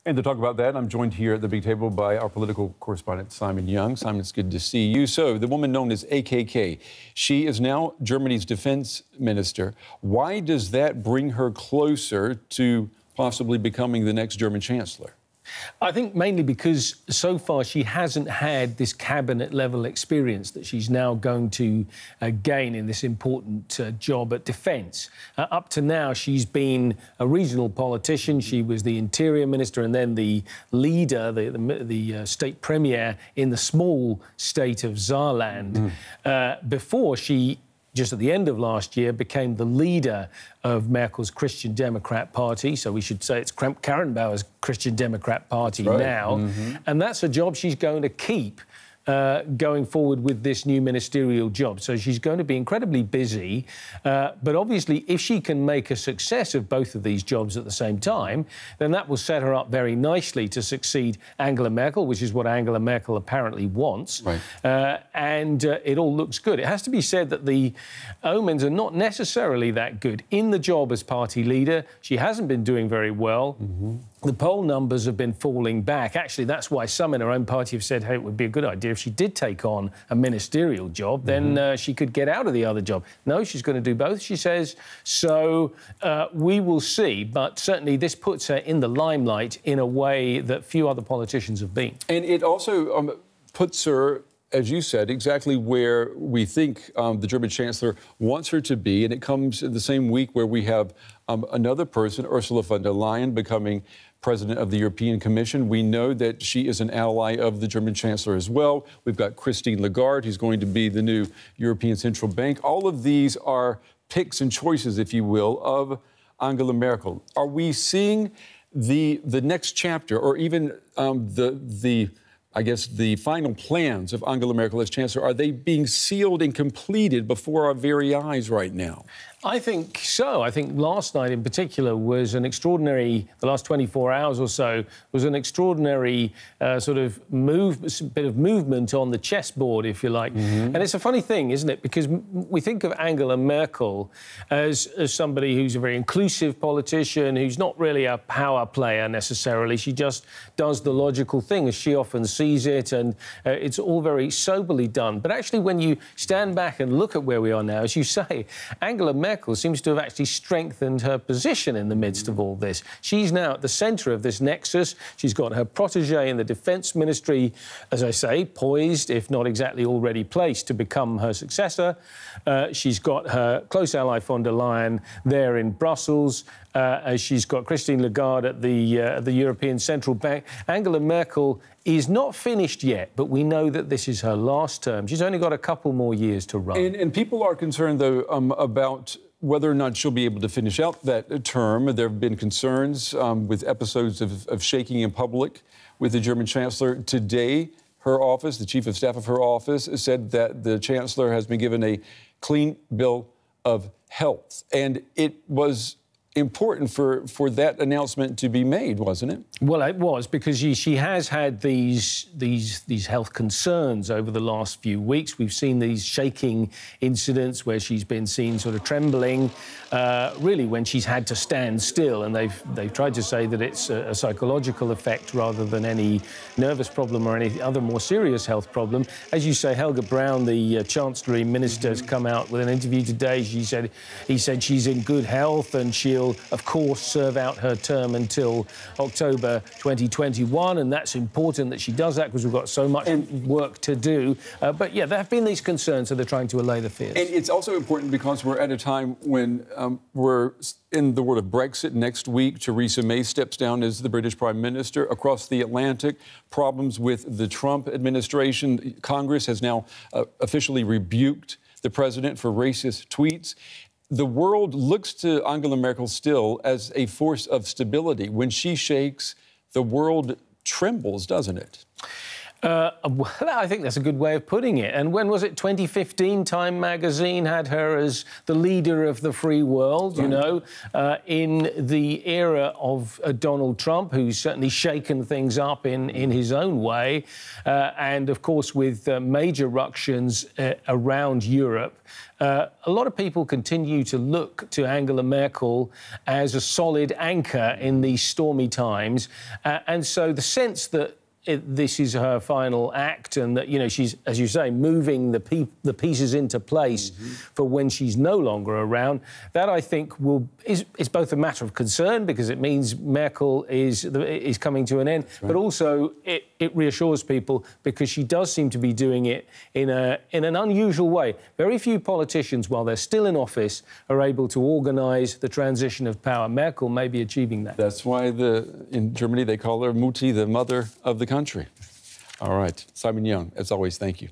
And to talk about that, I'm joined here at the big table by our political correspondent, Simon Young. Simon, it's good to see you. So, the woman known as AKK, she is now Germany's defense minister. Why does that bring her closer to possibly becoming the next German chancellor? I think mainly because so far she hasn't had this cabinet-level experience that she's now going to gain in this important job at defence. Up to now, she's been a regional politician. She was the interior minister and then the leader, the state premier in the small state of Saarland. Before she, just at the end of last year, became the leader of Merkel's Christian Democrat Party. So we should say it's Kramp-Karrenbauer's Christian Democrat Party now. And that's a job she's going to keep going forward with this new ministerial job. So she's going to be incredibly busy. But obviously, if she can make a success of both of these jobs at the same time, then that will set her up very nicely to succeed Angela Merkel, which is what Angela Merkel apparently wants. And it all looks good. It has to be said that the omens are not necessarily that good. In the job as party leader, she hasn't been doing very well. The poll numbers have been falling back. Actually, that's why some in her own party have said, hey, it would be a good idea if she did take on a ministerial job, then she could get out of the other job. No, she's going to do both, she says. So we will see. But certainly this puts her in the limelight in a way that few other politicians have been. And it also puts her, as you said, exactly where we think the German chancellor wants her to be. And it comes in the same week where we have another person, Ursula von der Leyen, becoming president of the European Commission. We know that she is an ally of the German chancellor as well. We've got Christine Lagarde, who's going to be the new European Central Bank. All of these are picks and choices, if you will, of Angela Merkel. Are we seeing the next chapter, or even I guess the final plans of Angela Merkel as chancellor, are they being sealed and completed before our very eyes right now? I think so. I think last night in particular was an extraordinary, the last 24 hours or so, was an extraordinary bit of movement on the chessboard, if you like. And it's a funny thing, isn't it? Because we think of Angela Merkel as somebody who's a very inclusive politician, who's not really a power player necessarily. She just does the logical thing as she often sees it, and it's all very soberly done. But actually, when you stand back and look at where we are now, as you say, Angela Merkel seems to have actually strengthened her position in the midst of all this. She's now at the centre of this nexus. She's got her protégé in the Defence Ministry, as I say, poised, if not exactly already placed, to become her successor. She's got her close ally von der Leyen there in Brussels. She's got Christine Lagarde at the European Central Bank. Angela Merkel is not finished yet, but we know that this is her last term. She's only got a couple more years to run. And people are concerned, though, about whether or not she'll be able to finish out that term. There have been concerns with episodes of shaking in public with the German chancellor. Today, her office, the chief of staff of her office, said that the chancellor has been given a clean bill of health. And it was important for that announcement to be made, wasn't it? Well, it was, because she has had these health concerns over the last few weeks. We've seen these shaking incidents where she's been seen sort of trembling, really when she's had to stand still, and they've tried to say that it's a psychological effect rather than any nervous problem or any other more serious health problem. As you say, Helga Braun, the Chancellery Minister, has come out with an interview today. He said she's in good health and she'll, of course, serve out her term until October 2021, and that's important that she does that because we've got so much work to do. But, yeah, there have been these concerns, so they're trying to allay the fears. And it's also important because we're at a time when we're in the world of Brexit. Next week, Theresa May steps down as the British Prime Minister. Across the Atlantic, problems with the Trump administration. Congress has now officially rebuked the president for racist tweets. The world looks to Angela Merkel still as a force of stability. When she shakes, the world trembles, doesn't it? Well, I think that's a good way of putting it. And when was it? 2015, Time magazine had her as the leader of the free world, you know, in the era of Donald Trump, who's certainly shaken things up in his own way. And, of course, with major ructions around Europe. A lot of people continue to look to Angela Merkel as a solid anchor in these stormy times. And so the sense that this is her final act and that, you know, she's, as you say, moving the pieces into place for when she's no longer around, that I think is both a matter of concern because it means Merkel is coming to an end, but also it reassures people because she does seem to be doing it in an unusual way. Very few politicians, while they're still in office, are able to organise the transition of power. Merkel may be achieving that. That's why in Germany they call her Mutti, the mother of the country. All right. Simon Young, as always, thank you.